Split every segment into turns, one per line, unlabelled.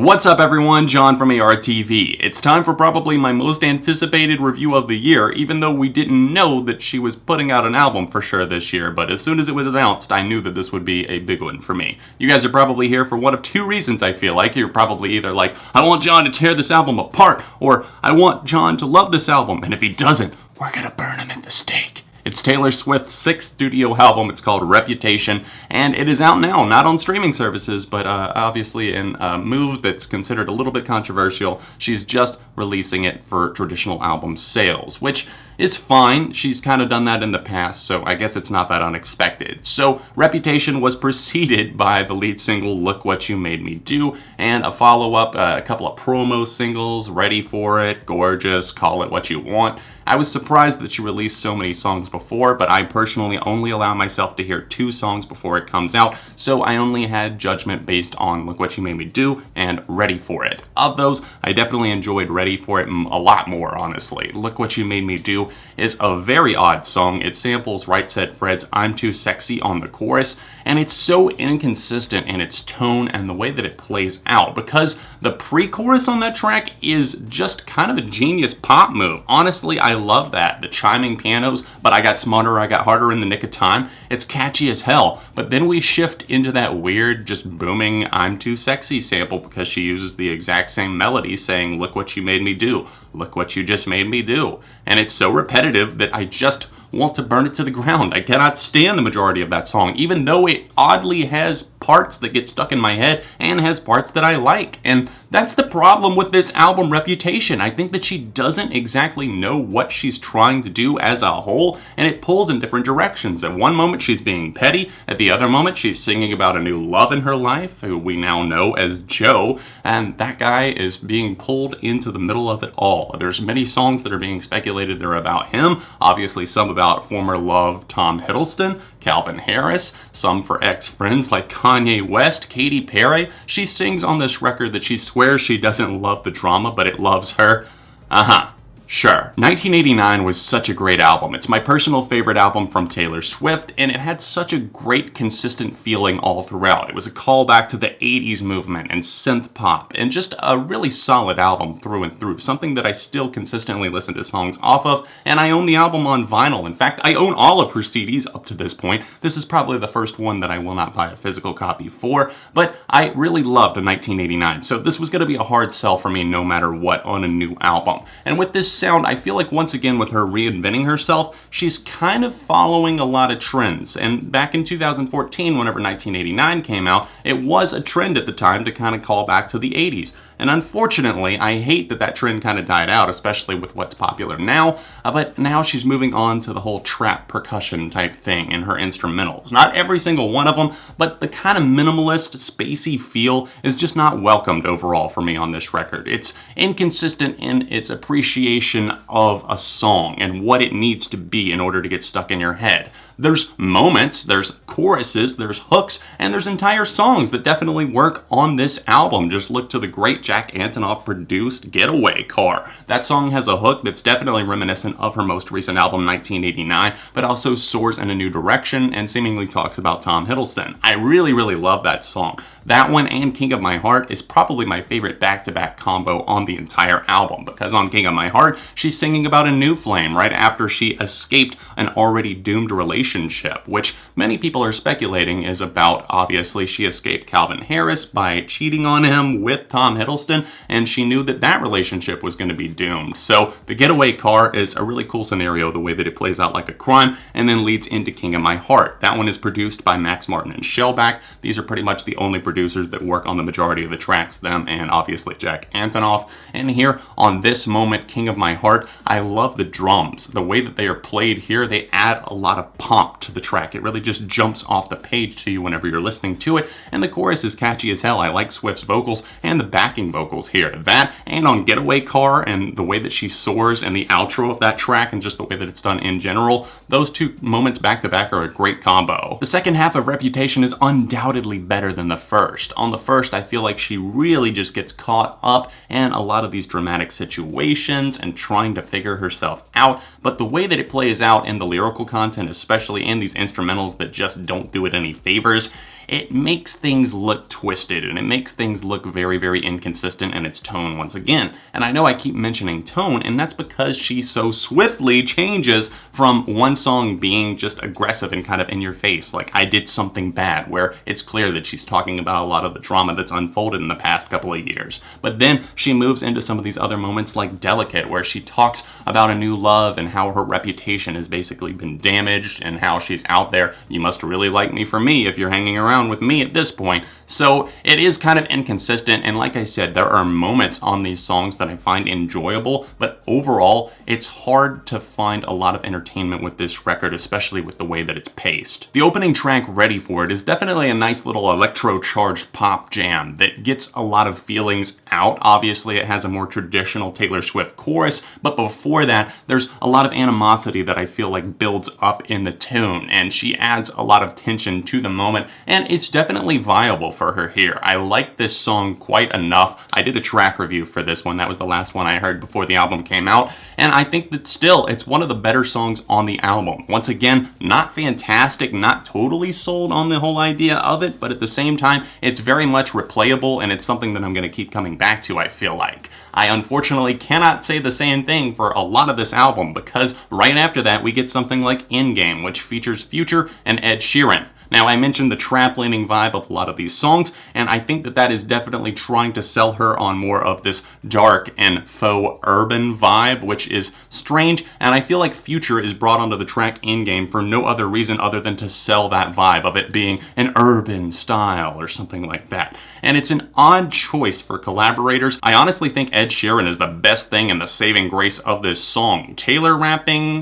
What's up everyone, John from ARTV. It's time for probably my most anticipated review of the year, even though we didn't know that she was putting out an album for sure this year, but as soon as it was announced, I knew that this would be a big one for me. You guys are probably here for one of two reasons, I feel like. You're probably either like, I want John to tear this album apart, or I want John to love this album, and if he doesn't, we're gonna burn him at the stake. It's Taylor Swift's sixth studio album. It's called Reputation, and it is out now, not on streaming services, but obviously in a move that's considered a little bit controversial. She's just releasing it for traditional album sales, which is fine. She's kind of done that in the past, so I guess it's not that unexpected. So Reputation was preceded by the lead single, Look What You Made Me Do, and a follow-up, a couple of promo singles, Ready For It, Gorgeous, Call It What You Want. I was surprised that she released so many songs before, but I personally only allow myself to hear 2 songs before it comes out, so I only had judgment based on Look What You Made Me Do and Ready For It. Of those, I definitely enjoyed Ready For It a lot more, honestly. Look What You Made Me Do is a very odd song. It samples Right Said Fred's I'm Too Sexy on the chorus, and it's so inconsistent in its tone and the way that it plays out, because the pre-chorus on that track is just kind of a genius pop move. Honestly, I love that. The chiming pianos, but I got smarter, I got harder in the nick of time. It's catchy as hell. But then we shift into that weird, just booming I'm Too Sexy sample because she uses the exact same melody saying, look what you made me do. Look what you just made me do. And it's so repetitive that I just want to burn it to the ground. I cannot stand the majority of that song, even though it oddly has parts that get stuck in my head and has parts that I like. And that's the problem with this album, Reputation. I think that she doesn't exactly know what she's trying to do as a whole, and it pulls in different directions. At one moment she's being petty, at the other moment she's singing about a new love in her life, who we now know as Joe, and that guy is being pulled into the middle of it all. There's many songs that are being speculated they're about him, obviously some about former love Tom Hiddleston, Calvin Harris, some for ex-friends like Kanye West, Katy Perry. She sings on this record that she swears she doesn't love the drama, but it loves her. Sure. 1989 was such a great album. It's my personal favorite album from Taylor Swift, and it had such a great, consistent feeling all throughout. It was a callback to the 80s movement and synth pop, and just a really solid album through and through, something that I still consistently listen to songs off of, and I own the album on vinyl. In fact, I own all of her CDs up to this point. This is probably the first one that I will not buy a physical copy for, but I really loved the 1989, so this was going to be a hard sell for me no matter what on a new album. And with this sound, I feel like once again with her reinventing herself, she's kind of following a lot of trends. And back in 2014, whenever 1989 came out, it was a trend at the time to kind of call back to the 80s. And unfortunately, I hate that that trend kind of died out, especially with what's popular now, but now she's moving on to the whole trap percussion type thing in her instrumentals. Not every single one of them, but the kind of minimalist, spacey feel is just not welcomed overall for me on this record. It's inconsistent in its appreciation of a song and what it needs to be in order to get stuck in your head. There's moments, there's choruses, there's hooks, and there's entire songs that definitely work on this album. Just look to the great Jack Antonoff produced Getaway Car. That song has a hook that's definitely reminiscent of her most recent album, 1989, but also soars in a new direction and seemingly talks about Tom Hiddleston. I really, really love that song. That one and King of My Heart is probably my favorite back-to-back combo on the entire album, because on King of My Heart, she's singing about a new flame right after she escaped an already doomed relationship, which many people are speculating is about, obviously, she escaped Calvin Harris by cheating on him with Tom Hiddleston, and she knew that that relationship was going to be doomed. So the Getaway Car is a really cool scenario, the way that it plays out like a crime, and then leads into King of My Heart. That one is produced by Max Martin and Shellback. These are pretty much the only producers that work on the majority of the tracks, them and obviously Jack Antonoff. And here on this moment, King of My Heart, I love the drums. The way that they are played here, they add a lot of pump to the track. It really just jumps off the page to you whenever you're listening to it, and the chorus is catchy as hell. I like Swift's vocals and the backing vocals here. That and on Getaway Car and the way that she soars and the outro of that track and just the way that it's done in general, those two moments back to back are a great combo. The second half of Reputation is undoubtedly better than the first. On the first, I feel like she really just gets caught up in a lot of these dramatic situations and trying to figure herself out, but the way that it plays out in the lyrical content, especially in these instrumentals that just don't do it any favors, it makes things look twisted and it makes things look very, very inconsistent in its tone once again. And I know I keep mentioning tone, and that's because she so swiftly changes from one song being just aggressive and kind of in your face, like I did something bad, where it's clear that she's talking about a lot of the drama that's unfolded in the past couple of years. But then she moves into some of these other moments like Delicate, where she talks about a new love and how her reputation has basically been damaged and how she's out there. You must really like me for me if you're hanging around with me at this point. So it is kind of inconsistent, and like I said, there are moments on these songs that I find enjoyable, but overall, it's hard to find a lot of entertainment with this record, especially with the way that it's paced. The opening track, Ready For It, is definitely a nice little electro-charged pop jam that gets a lot of feelings out. Obviously, it has a more traditional Taylor Swift chorus, but before that, there's a lot of animosity that I feel like builds up in the tune, and she adds a lot of tension to the moment, and it's definitely viable for her here. I like this song quite enough. I did a track review for this one. That was the last one I heard before the album came out, and I think that still it's one of the better songs on the album. Once again, not fantastic, not totally sold on the whole idea of it, but at the same time, it's very much replayable, and it's something that I'm going to keep coming back to, I feel like. I unfortunately cannot say the same thing for a lot of this album, because right after that we get something like Endgame, which features Future and Ed Sheeran. Now, I mentioned the trap-leaning vibe of a lot of these songs, and I think that that is definitely trying to sell her on more of this dark and faux urban vibe, which is strange, and I feel like Future is brought onto the track Endgame for no other reason other than to sell that vibe of it being an urban style or something like that. And it's an odd choice for collaborators. I honestly think Ed Sheeran is the best thing and the saving grace of this song. Taylor rapping,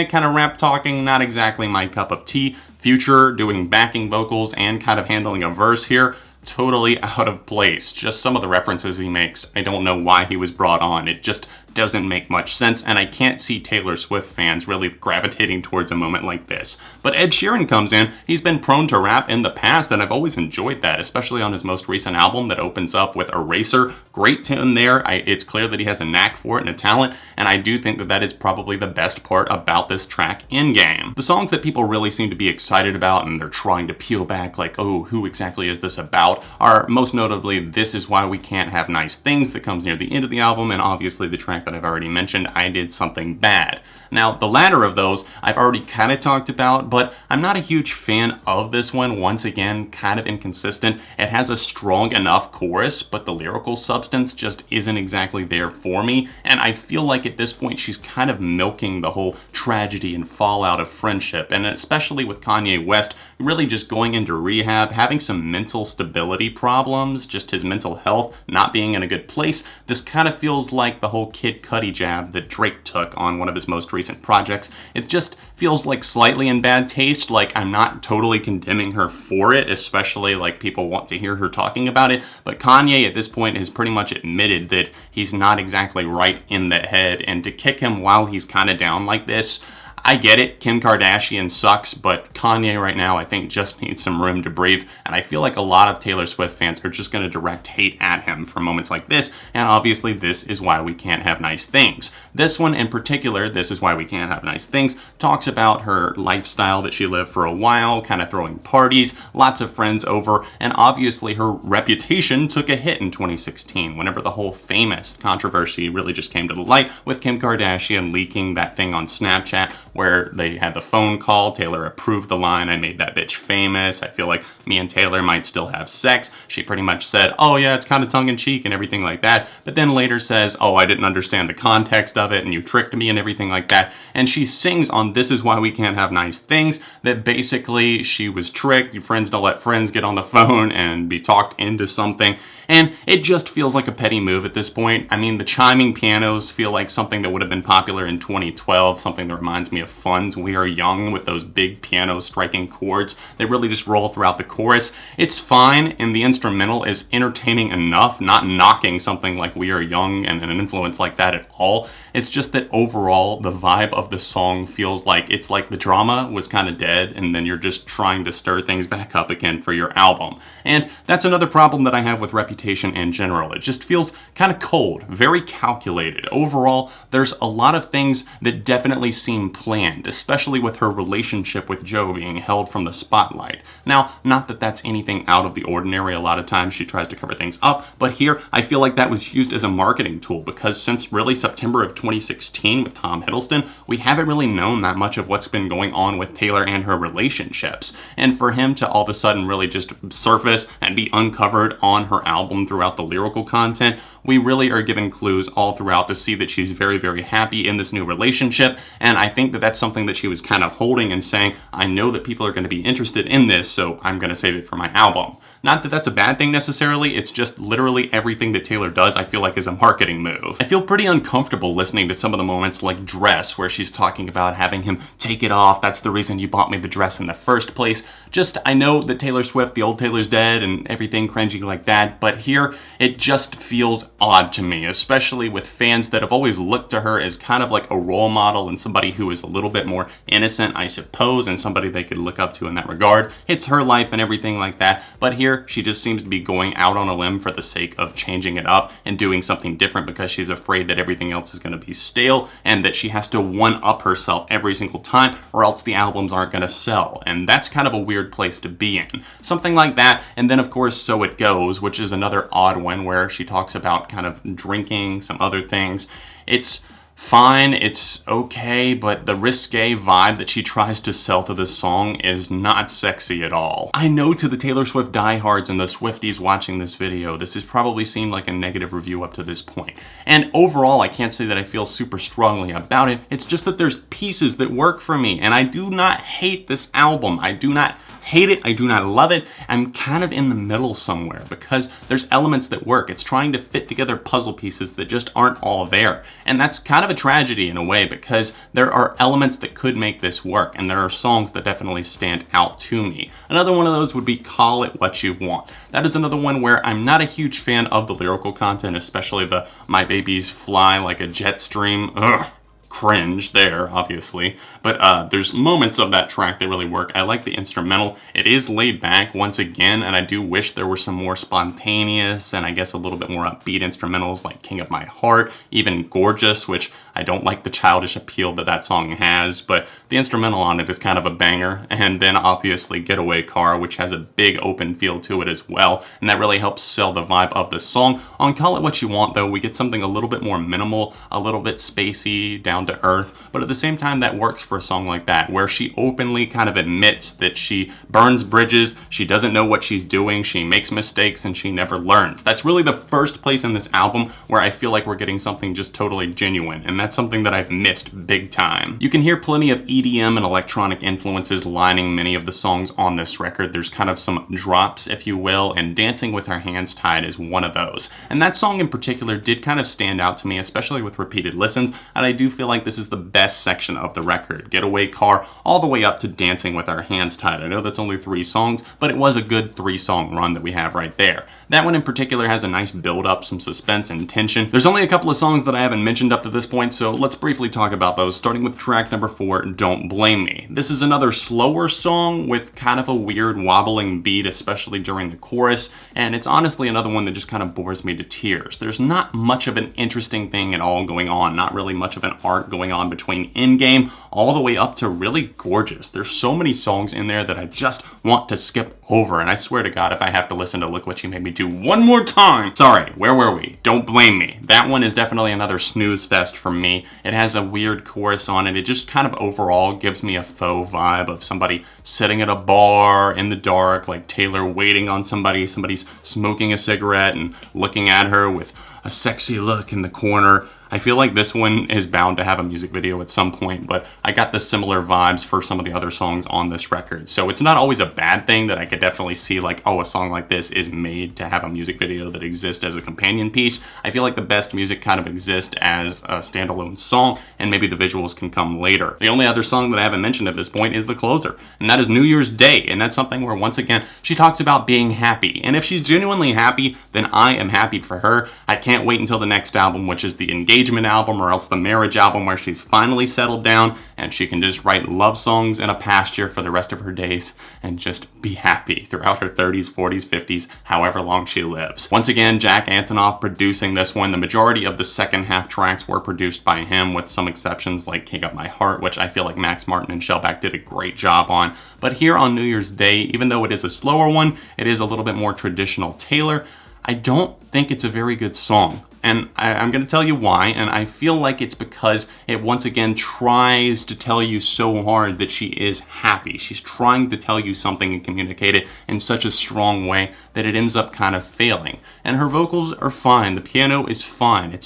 kind of rap talking, not exactly my cup of tea. Future doing backing vocals and kind of handling a verse here, totally out of place. Just some of the references he makes, I don't know why he was brought on. It just doesn't make much sense, and I can't see Taylor Swift fans really gravitating towards a moment like this. But Ed Sheeran comes in. He's been prone to rap in the past, and I've always enjoyed that, especially on his most recent album that opens up with Eraser. Great tune there. It's clear that he has a knack for it and a talent, and I do think that that is probably the best part about this track, Endgame. The songs that people really seem to be excited about and they're trying to peel back like, oh, who exactly is this about, are most notably This Is Why We Can't Have Nice Things, that comes near the end of the album, and obviously the track that I've already mentioned, I Did Something Bad. Now, the latter of those I've already kind of talked about, but I'm not a huge fan of this one. Once again, kind of inconsistent. It has a strong enough chorus, but the lyrical substance just isn't exactly there for me, and I feel like at this point she's kind of milking the whole tragedy and fallout of friendship, and especially with Kanye West really just going into rehab, having some mental stability problems, just his mental health not being in a good place. This kind of feels like the whole Kid Cudi jab that Drake took on one of his most recent projects. It just feels like slightly in bad taste. Like, I'm not totally condemning her for it, especially like people want to hear her talking about it, but Kanye at this point has pretty much admitted that he's not exactly right in the head, and to kick him while he's kind of down like this, I get it, Kim Kardashian sucks, but Kanye right now I think just needs some room to breathe, and I feel like a lot of Taylor Swift fans are just going to direct hate at him for moments like this, and obviously This Is Why We Can't Have Nice Things. This one in particular, This Is Why We Can't Have Nice Things, talks about her lifestyle that she lived for a while, kind of throwing parties, lots of friends over, and obviously her reputation took a hit in 2016 whenever the whole famous controversy really just came to the light with Kim Kardashian leaking that thing on Snapchat where they had the phone call. Taylor approved the line, "I made that bitch famous. I feel like me and Taylor might still have sex." She pretty much said, "Oh yeah, it's kind of tongue-in-cheek and everything like that," but then later says, "Oh, I didn't understand the context of it and you tricked me," and everything like that. And she sings on This Is Why We Can't Have Nice Things that basically she was tricked. Your friends don't let friends get on the phone and be talked into something. And it just feels like a petty move at this point. I mean, the chiming pianos feel like something that would have been popular in 2012, something that reminds me of Fun's We Are Young, with those big pianos striking chords that really just roll throughout the chorus. It's fine, and the instrumental is entertaining enough, not knocking something like We Are Young and an influence like that at all. It's just that overall, the vibe of the song feels like it's like the drama was kind of dead, and then you're just trying to stir things back up again for your album. And that's another problem that I have with Reputation in general. It just feels kind of cold, very calculated. Overall, there's a lot of things that definitely seem planned, especially with her relationship with Joe being held from the spotlight. Now, not that that's anything out of the ordinary. A lot of times she tries to cover things up, but here I feel like that was used as a marketing tool, because since really September of 2016 with Tom Hiddleston, we haven't really known that much of what's been going on with Taylor and her relationships. And for him to all of a sudden really just surface and be uncovered on her album throughout the lyrical content, we really are given clues all throughout to see that she's very, very happy in this new relationship. And I think that that's something that she was kind of holding and saying, I know that people are going to be interested in this, so I'm going to save it for my album. Not that that's a bad thing necessarily, it's just literally everything that Taylor does I feel like is a marketing move. I feel pretty uncomfortable listening to some of the moments like Dress, where she's talking about having him take it off, that's the reason you bought me the dress in the first place. Just, I know that Taylor Swift, the old Taylor's dead and everything cringy like that, but here it just feels odd to me, especially with fans that have always looked to her as kind of like a role model and somebody who is a little bit more innocent, I suppose, and somebody they could look up to in that regard. It's her life and everything like that, but here she just seems to be going out on a limb for the sake of changing it up and doing something different because she's afraid that everything else is going to be stale and that she has to one-up herself every single time or else the albums aren't going to sell. And that's kind of a weird place to be in. Something like that, and then of course So It Goes, which is another odd one where she talks about kind of drinking, some other things. It's fine, it's okay, but the risque vibe that she tries to sell to this song is not sexy at all. I know to the Taylor Swift diehards and the Swifties watching this video, this has probably seemed like a negative review up to this point. And overall, I can't say that I feel super strongly about it. It's just that there's pieces that work for me, and I do not hate this album. I do not hate it, I do not love it. I'm kind of in the middle somewhere because there's elements that work. It's trying to fit together puzzle pieces that just aren't all there. And that's kind of a tragedy in a way because there are elements that could make this work and there are songs that definitely stand out to me. Another one of those would be Call It What You Want. That is another one where I'm not a huge fan of the lyrical content, especially the My Babies Fly Like a Jet Stream. Ugh. Cringe there, obviously, but there's moments of that track that really work. I like the instrumental. It is laid back once again, and I do wish there were some more spontaneous and I guess a little bit more upbeat instrumentals like King of My Heart, even Gorgeous, which I don't like the childish appeal that that song has, but the instrumental on it is kind of a banger. And then obviously Getaway Car, which has a big open feel to it as well, and that really helps sell the vibe of the song. On Call It What You Want though, we get something a little bit more minimal, a little bit spacey, down to earth, but at the same time that works for a song like that, where she openly kind of admits that she burns bridges, she doesn't know what she's doing, she makes mistakes, and she never learns. That's really the first place in this album where I feel like we're getting something just totally genuine, and that's something that I've missed big time. You can hear plenty of EDM and electronic influences lining many of the songs on this record. There's kind of some drops, if you will, and Dancing With Her Hands Tied is one of those. And that song in particular did kind of stand out to me, especially with repeated listens, and I do feel like this is the best section of the record. Getaway Car all the way up to Dancing With Our Hands Tied. I know that's only 3 songs, but it was a good 3-song run that we have right there. That one in particular has a nice build up, some suspense and tension. There's only a couple of songs that I haven't mentioned up to this point, so let's briefly talk about those, starting with track number 4, Don't Blame Me. This is another slower song with kind of a weird wobbling beat, especially during the chorus, and it's honestly another one that just kind of bores me to tears. There's not much of an interesting thing at all going on, not really much of an arc going on between In-Game all the way up to really Gorgeous. There's so many songs in there that I just want to skip over, and I swear to God, if I have to listen to Look What You Made Me Do one more time. Sorry, where were we? Don't Blame Me. That one is definitely another snooze fest for me. It has a weird chorus on it. It just kind of overall gives me a faux vibe of somebody sitting at a bar in the dark, like Taylor waiting on somebody. Somebody's smoking a cigarette and looking at her with a sexy look in the corner. I feel like this one is bound to have a music video at some point, but I got the similar vibes for some of the other songs on this record. So it's not always a bad thing that I could definitely see like, oh, a song like this is made to have a music video that exists as a companion piece. I feel like the best music kind of exists as a standalone song, and maybe the visuals can come later. The only other song that I haven't mentioned at this point is the closer, and that is New Year's Day, and that's something where, once again, she talks about being happy. And if she's genuinely happy, then I am happy for her. I can't wait until the next album, which is the Engagement engagement album or else the marriage album where she's finally settled down and she can just write love songs in a pasture for the rest of her days and just be happy throughout her 30s, 40s, 50s, however long she lives. Once again, Jack Antonoff producing this one. The majority of the second half tracks were produced by him, with some exceptions like King of My Heart, which I feel like Max Martin and Shellback did a great job on. But here on New Year's Day, even though it is a slower one, it is a little bit more traditional Taylor. I don't think it's a very good song. And I'm going to tell you why, and I feel like it's because it once again tries to tell you so hard that she is happy. She's trying to tell you something and communicate it in such a strong way that it ends up kind of failing. And her vocals are fine, the piano is fine,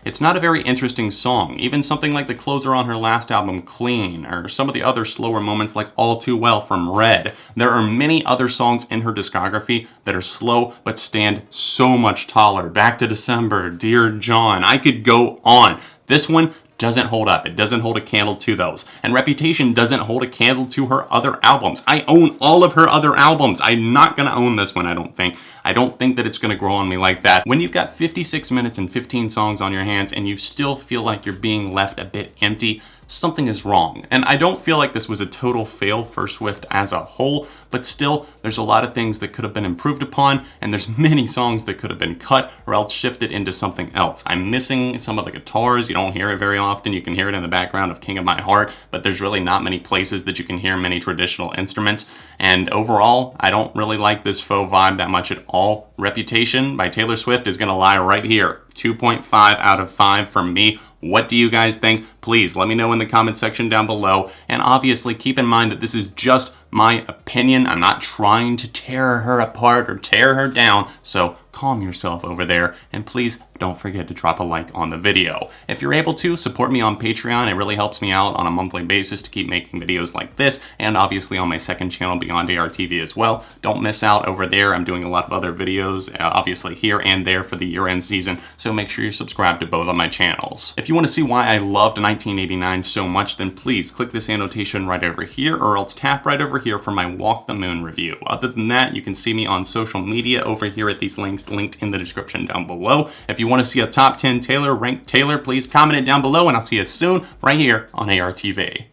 it's not a very interesting song. Even something like the closer on her last album, Clean, or some of the other slower moments like All Too Well from Red. There are many other songs in her discography that are slow but stand so much taller. Back to December, Dear John, I could go on. This one doesn't hold up. It doesn't hold a candle to those. And Reputation doesn't hold a candle to her other albums. I own all of her other albums. I'm not going to own this one, I don't think. I don't think that it's going to grow on me like that. When you've got 56 minutes and 15 songs on your hands and you still feel like you're being left a bit empty, something is wrong. And I don't feel like this was a total fail for Swift as a whole, but still, there's a lot of things that could have been improved upon, and there's many songs that could have been cut or else shifted into something else. I'm missing some of the guitars. You don't hear it very often. You can hear it in the background of King of My Heart, but there's really not many places that you can hear many traditional instruments. And overall, I don't really like this faux vibe that much at all. Reputation by Taylor Swift is going to lie right here. 2.5 out of 5 from me. What do you guys think? Please let me know in the comment section down below. And obviously keep in mind that this is just my opinion. I'm not trying to tear her apart or tear her down. So calm yourself over there, and please don't forget to drop a like on the video. If you're able to, support me on Patreon. It really helps me out on a monthly basis to keep making videos like this, and obviously on my second channel, Beyond ARTV as well. Don't miss out over there. I'm doing a lot of other videos, obviously here and there for the year-end season, so make sure you're subscribed to both of my channels. If you want to see why I loved 1989 so much, then please click this annotation right over here, or else tap right over here for my Walk the Moon review. Other than that, you can see me on social media over here at these links linked in the description down below. If you want to see a top 10 Taylor ranked Taylor, please comment it down below, and I'll see you soon right here on ARTV.